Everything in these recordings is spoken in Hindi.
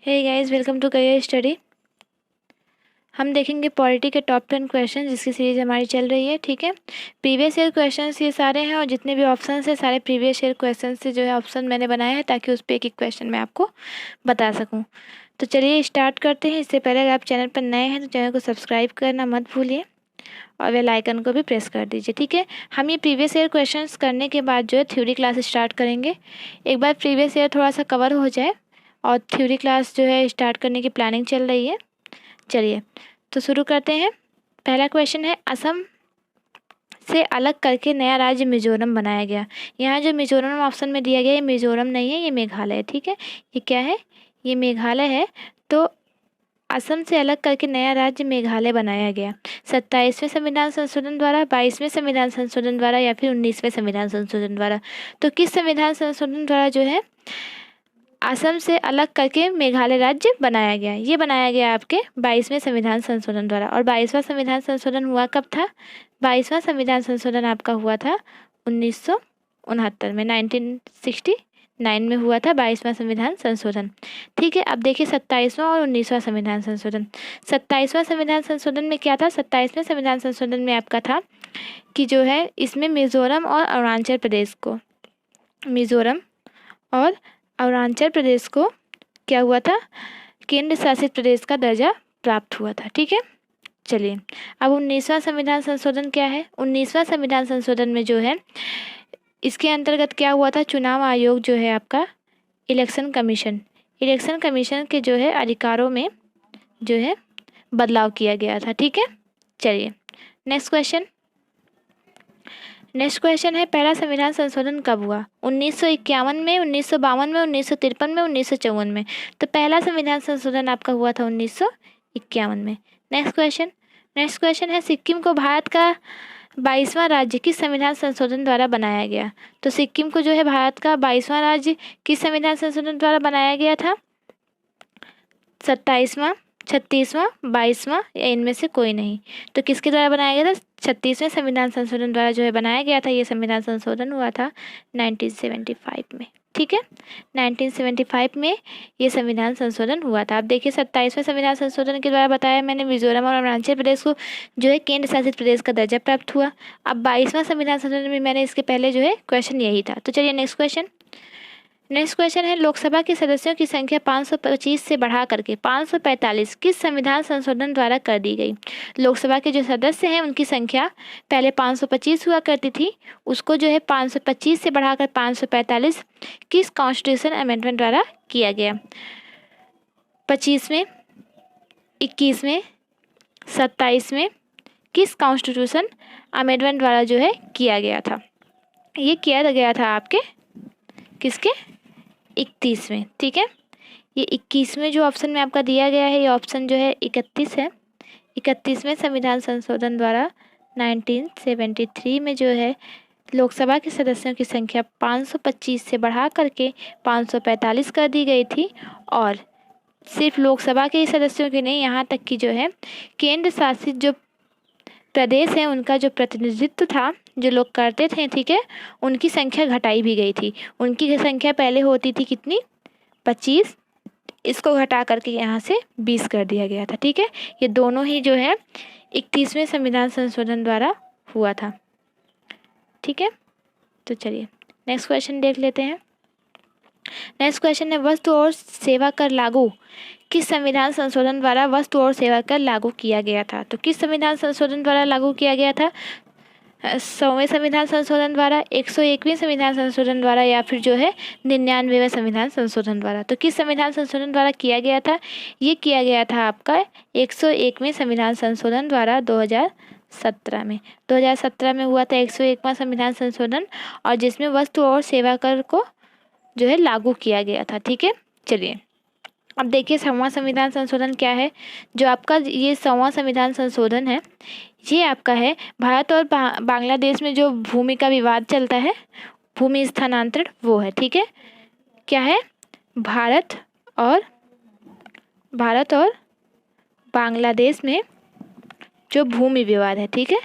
Hey guys, welcome to career study. हम देखेंगे पॉलिटी के टॉप 10 क्वेश्चन जिसकी सीरीज़ हमारी चल रही है। ठीक है, प्रीवियस ईयर क्वेश्चंस ये सारे हैं और जितने भी ऑप्शंस हैं सारे प्रीवियस ईयर क्वेश्चन से जो है ऑप्शन मैंने बनाया है ताकि उस पर एक एक क्वेश्चन मैं आपको बता सकूं। तो चलिए स्टार्ट करते हैं। इससे पहले अगर आप चैनल पर नए हैं तो चैनल को सब्सक्राइब करना मत भूलिए और बेल आइकन को भी प्रेस कर दीजिए। ठीक है, हम ये प्रीवियस ईयर क्वेश्चंस करने के बाद जो है थ्योरी क्लास स्टार्ट करेंगे। एक बार प्रीवियस ईयर थोड़ा सा कवर हो जाए और थ्योरी क्लास जो है स्टार्ट करने की प्लानिंग चल रही है। चलिए तो शुरू करते हैं। पहला क्वेश्चन है, असम से अलग करके नया राज्य मिजोरम बनाया गया। यहाँ जो मिजोरम ऑप्शन में दिया गया है, ये मिजोरम नहीं है, ये मेघालय है। ठीक है, ये क्या है, ये मेघालय है। तो असम से अलग करके नया राज्य मेघालय बनाया गया 27वें संविधान संशोधन द्वारा, 22वें संविधान संशोधन द्वारा या फिर 19वें संविधान संशोधन द्वारा। तो किस संविधान संशोधन द्वारा जो है असम से अलग करके मेघालय राज्य बनाया गया? ये बनाया गया आपके 22वें संविधान संशोधन द्वारा। और 22वां संविधान संशोधन हुआ कब था? 22वां संविधान संशोधन आपका हुआ था 1969 में, 1969 में हुआ था 22वां संविधान संशोधन। ठीक है, अब देखिए 27वां और 19वां संविधान संशोधन। 27वां संविधान संशोधन में क्या था? 27वें संविधान संशोधन में आपका था कि जो है इसमें मिजोरम और अरुणाचल प्रदेश को, मिजोरम और अरुणाचल प्रदेश को क्या हुआ था? केंद्र शासित प्रदेश का दर्जा प्राप्त हुआ था। ठीक है, चलिए अब 19वां संविधान संशोधन क्या है? 19वां संविधान संशोधन में जो है इसके अंतर्गत क्या हुआ था? चुनाव आयोग जो है आपका, इलेक्शन कमीशन के जो है अधिकारों में जो है बदलाव किया गया था। ठीक है, चलिए नेक्स्ट क्वेश्चन है, पहला संविधान संशोधन कब हुआ? 1951 में, 1952 में, 1953 में, 1954 में। तो पहला संविधान संशोधन आपका हुआ था 1951 में। नेक्स्ट क्वेश्चन है, सिक्किम को भारत का 22वां राज्य किस संविधान संशोधन द्वारा बनाया गया? तो सिक्किम को जो है भारत का 22वां राज्य किस संविधान संशोधन द्वारा बनाया गया था? 27वां, 36वां, 22वां या इनमें से कोई नहीं। तो किसके द्वारा बनाया गया था? 36वें संविधान संशोधन द्वारा जो है बनाया गया था। ये संविधान संशोधन हुआ था 1975 में। ठीक है, 1975 में ये संविधान संशोधन हुआ था। अब देखिए 27वें संविधान संशोधन के द्वारा बताया मैंने मिजोरम और अरुणाचल प्रदेश को जो है केंद्र शासित प्रदेश का दर्जा प्राप्त हुआ। अब 22वां संविधान संशोधन में मैंने इसके पहले जो है क्वेश्चन यही था। तो चलिए नेक्स्ट क्वेश्चन है, लोकसभा के सदस्यों की संख्या 525 से बढ़ा करके 545 किस संविधान संशोधन द्वारा कर दी गई? लोकसभा के जो सदस्य हैं उनकी संख्या पहले 525 हुआ करती थी, उसको जो है 525 से बढ़ाकर 545 किस कॉन्स्टिट्यूशन अमेंडमेंट द्वारा किया गया? 25वें, 21वें, 27वें किस कॉन्स्टिट्यूशन अमेंडमेंट द्वारा जो है किया गया था? ये किया गया था आपके किसके? 31वें। ठीक है, ये 21वें जो ऑप्शन में आपका दिया गया है, ये ऑप्शन जो है 31 है। 31वें संविधान संशोधन द्वारा 1973 में जो है लोकसभा के सदस्यों की संख्या 525 से बढ़ा करके 545 कर दी गई थी। और सिर्फ लोकसभा के सदस्यों की नहीं, यहाँ तक कि जो है केंद्र शासित जो प्रदेश है उनका जो प्रतिनिधित्व था, जो लोग करते थे, ठीक है, उनकी संख्या घटाई भी गई थी। उनकी संख्या पहले होती थी कितनी? 25, इसको घटा करके यहाँ से 20 कर दिया गया था। ठीक है, ये दोनों ही जो है 31वें संविधान संशोधन द्वारा हुआ था। ठीक है, तो चलिए नेक्स्ट क्वेश्चन देख लेते हैं। नेक्स्ट क्वेश्चन है, वस्तु और सेवा कर लागू किस संविधान संशोधन द्वारा वस्तु और सेवा कर लागू किया गया था? तो किस संविधान संशोधन द्वारा लागू किया गया था? 100वें संविधान संशोधन द्वारा, 101वें संविधान संशोधन द्वारा या फिर जो है 99वें संविधान संशोधन द्वारा। तो किस संविधान संशोधन द्वारा किया गया था? ये किया गया था आपका 101वें संविधान संशोधन द्वारा 2017 में। 2017 में हुआ था 101वां संविधान संशोधन, और जिसमें वस्तु और सेवा कर को जो है लागू किया गया था। ठीक है, चलिए अब देखिए 100वां संविधान संशोधन क्या है। जो आपका ये 100वां संविधान संशोधन है, ये आपका है भारत और बांग्लादेश में जो भूमि का विवाद चलता है, भूमि स्थानांतरण, वो है। ठीक है, क्या है? भारत और बांग्लादेश में जो भूमि विवाद है। ठीक है,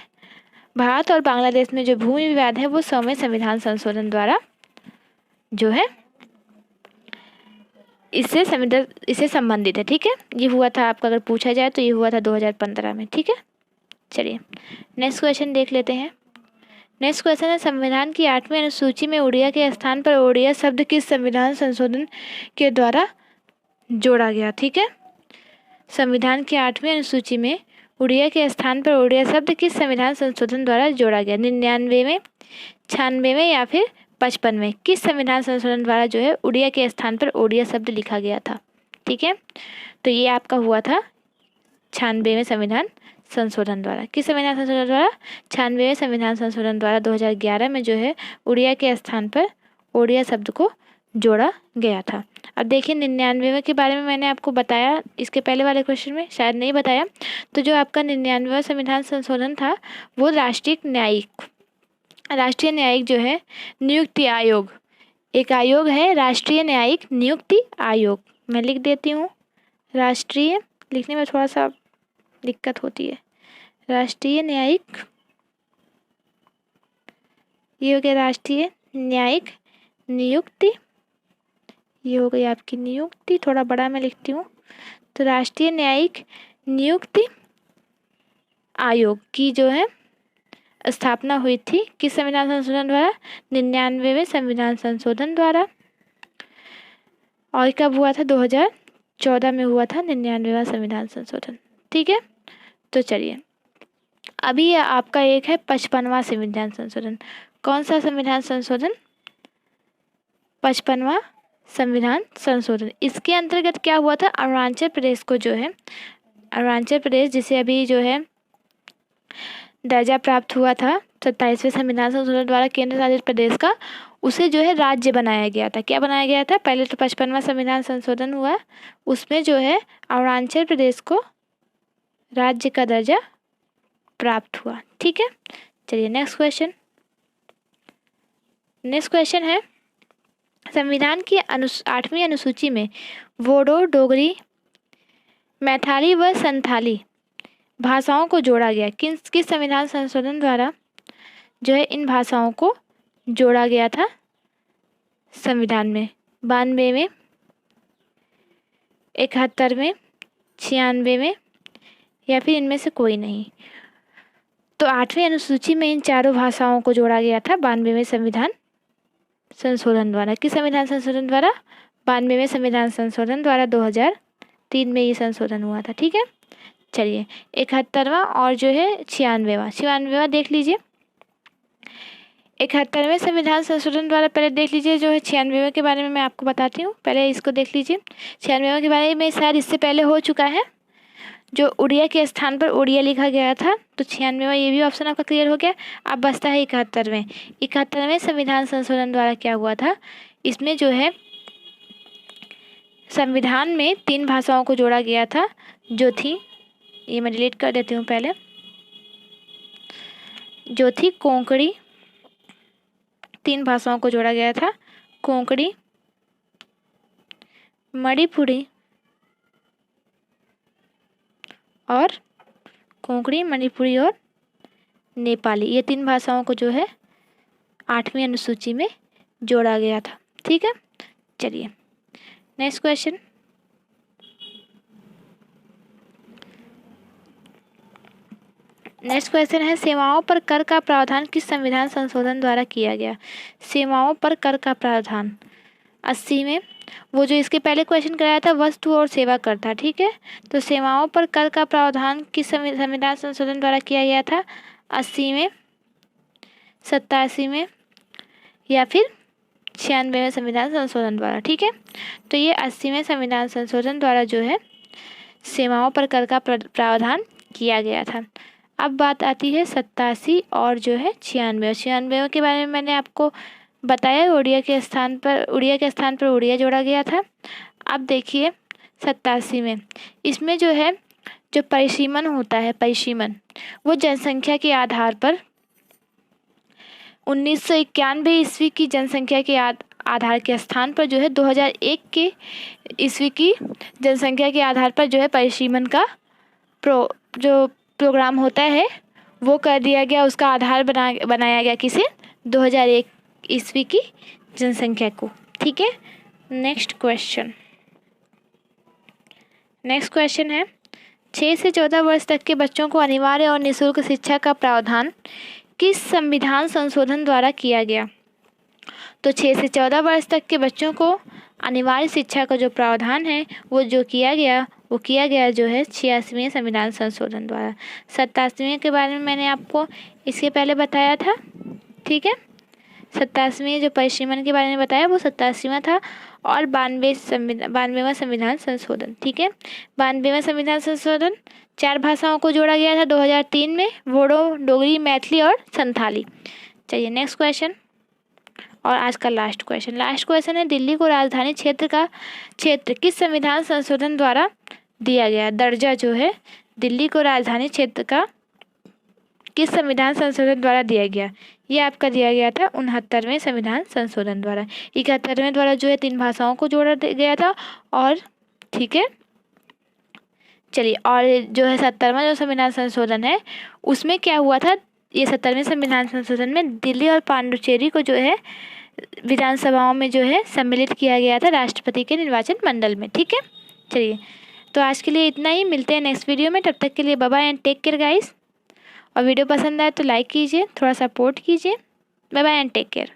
भारत और बांग्लादेश में जो भूमि विवाद है वो 100वें संविधान संशोधन द्वारा जो है इससे संबंधित है। ठीक है, ये हुआ था आपका, अगर पूछा जाए तो ये हुआ था 2015 में। ठीक है, चलिए नेक्स्ट क्वेश्चन देख लेते हैं। नेक्स्ट क्वेश्चन है, संविधान की 8वीं अनुसूची में उड़िया के स्थान पर ओडिया शब्द किस संविधान संशोधन के द्वारा जोड़ा गया? ठीक है, संविधान की 8वीं अनुसूची में उड़िया के स्थान पर ओडिया शब्द किस संविधान संशोधन द्वारा जोड़ा गया? 99वें, 96वें या फिर 55वें? किस संविधान संशोधन द्वारा जो है उड़िया के स्थान पर ओडिया शब्द लिखा गया था? ठीक है, तो ये आपका हुआ था 96वें संविधान संशोधन द्वारा। किस संविधान संशोधन द्वारा? 96वें संविधान संशोधन द्वारा 2011 में जो है उड़िया के स्थान पर ओडिया शब्द को जोड़ा गया था। अब देखिए 99वें के बारे में मैंने आपको बताया इसके पहले वाले क्वेश्चन में, शायद नहीं बताया। तो जो आपका 99वां संविधान संशोधन था वो राष्ट्रीय न्यायिक जो है नियुक्ति आयोग, एक आयोग है राष्ट्रीय न्यायिक नियुक्ति आयोग। मैं लिख देती हूँ, राष्ट्रीय लिखने में थोड़ा सा दिक्कत होती है। राष्ट्रीय न्यायिक, ये हो गया राष्ट्रीय न्यायिक नियुक्ति, ये हो गई आपकी नियुक्ति, थोड़ा बड़ा मैं लिखती हूँ। तो राष्ट्रीय न्यायिक नियुक्ति आयोग की जो है स्थापना हुई थी किस संविधान संशोधन द्वारा? 99वें संविधान संशोधन द्वारा। और कब हुआ था? 2014 में हुआ था 99वां संविधान संशोधन। ठीक है, तो चलिए अभी आपका एक है 55वां संविधान संशोधन। कौन सा संविधान संशोधन? 55वां संविधान संशोधन। इसके अंतर्गत क्या हुआ था? अरुणाचल प्रदेश को जो है, अरुणाचल प्रदेश जिसे अभी जो है दर्जा प्राप्त हुआ था 27वें संविधान संशोधन द्वारा केंद्र शासित प्रदेश का, उसे जो है राज्य बनाया गया था। क्या बनाया गया था? पहले तो 55वां संविधान संशोधन हुआ, उसमें जो है अरुणाचल प्रदेश को राज्य का दर्जा प्राप्त हुआ। ठीक है, चलिए नेक्स्ट क्वेश्चन। नेक्स्ट क्वेश्चन है, संविधान की 8वीं अनुसूची में बोडो, डोगरी, मैथिली व संथाली भाषाओं को जोड़ा गया। किस संविधान संशोधन द्वारा जो है इन भाषाओं को जोड़ा गया था संविधान में? 92वें, 71वें, 96वें या फिर इनमें से कोई नहीं? तो 8वीं अनुसूची में इन चारों भाषाओं को जोड़ा गया था 92वें संविधान संशोधन द्वारा। किस संविधान संशोधन द्वारा? 92वें संविधान संशोधन द्वारा 2003 में ये संशोधन हुआ था। ठीक है, चलिए 71वां और जो है 96वां देख लीजिए। 71वें संविधान संशोधन द्वारा पहले देख लीजिए, जो है 96वें के बारे में मैं आपको बताती हूँ, पहले इसको देख लीजिए। 96वें के बारे में शायद इससे पहले हो चुका है, जो उड़िया के स्थान पर ओडिया लिखा गया था। तो 96वां ये भी ऑप्शन आपका क्लियर हो गया। अब बचता है 71वें संविधान संशोधन द्वारा क्या हुआ था? इसमें जो है संविधान में 3 भाषाओं को जोड़ा गया था, जो थी, ये मैं डिलीट कर देती हूँ पहले, जो थी कोंकणी। 3 भाषाओं को जोड़ा गया था, कोंकणी, मणिपुरी और नेपाली। ये 3 भाषाओं को जो है 8वीं अनुसूची में जोड़ा गया था। ठीक है, चलिए नेक्स्ट क्वेश्चन। नेक्स्ट क्वेश्चन है, सेवाओं पर कर का प्रावधान किस संविधान संशोधन द्वारा किया गया? सेवाओं पर कर का प्रावधान 80 में, वो जो इसके पहले क्वेश्चन कराया था वस्तु और सेवा कर था। ठीक है, तो सेवाओं पर कर का प्रावधान किस संविधान संशोधन द्वारा किया गया था? 80 में, 87 में या फिर 96वें संविधान संशोधन द्वारा। ठीक है, तो ये 80वें संविधान संशोधन द्वारा जो है सेवाओं पर कर का प्रावधान किया गया था। अब बात आती है 87 और जो है 96 के बारे में मैंने आपको बताया, उड़िया के स्थान पर उड़िया जोड़ा गया था। अब देखिए 87 में, इसमें जो है जो परिसीमन होता है, परिसीमन वो जनसंख्या के आधार पर 1991 ईस्वी की जनसंख्या के आधार के स्थान पर जो है 2001 के ईस्वी की जनसंख्या के आधार पर जो है परिसीमन का जो प्रोग्राम होता है वो कर दिया गया, उसका आधार बनाया गया किसे? 2001 ईस्वी की जनसंख्या को। ठीक है, नेक्स्ट क्वेश्चन। नेक्स्ट क्वेश्चन है 6 से 14 वर्ष तक के बच्चों को अनिवार्य और निःशुल्क शिक्षा का प्रावधान किस संविधान संशोधन द्वारा किया गया? तो 6 से 14 वर्ष तक के बच्चों को अनिवार्य शिक्षा का जो प्रावधान है वो किया गया जो है 86वें संविधान संशोधन द्वारा। 87वें के बारे में मैंने आपको इसके पहले बताया था, ठीक है। 87वें जो परिसीमन के बारे में बताया वो 87वां था, और 92वां संविधान संशोधन, ठीक है। 92वां संविधान संशोधन 4 भाषाओं को जोड़ा गया था 2003 में, बोडो, डोगरी, मैथिली और संथाली। चलिए नेक्स्ट क्वेश्चन, और आज का लास्ट क्वेश्चन है दिल्ली को राजधानी क्षेत्र किस संविधान संशोधन द्वारा दिया गया? दर्जा जो है दिल्ली को राजधानी क्षेत्र का किस संविधान संशोधन द्वारा दिया गया? ये आपका दिया गया था 69वें संविधान संशोधन द्वारा। 71वें द्वारा जो है 3 भाषाओं को जोड़ा गया था, और ठीक है। चलिए, और जो है 70वां जो संविधान संशोधन है उसमें क्या हुआ था? ये 70वें संविधान संशोधन में दिल्ली और पांडुचेरी को जो है विधानसभाओं में जो है सम्मिलित किया गया था राष्ट्रपति के निर्वाचन मंडल में, ठीक है। चलिए, तो आज के लिए इतना ही, मिलते हैं नेक्स्ट वीडियो में। तब तक के लिए bye bye and take care guys. और वीडियो पसंद आए तो लाइक कीजिए, थोड़ा सपोर्ट कीजिए। Bye bye and take care.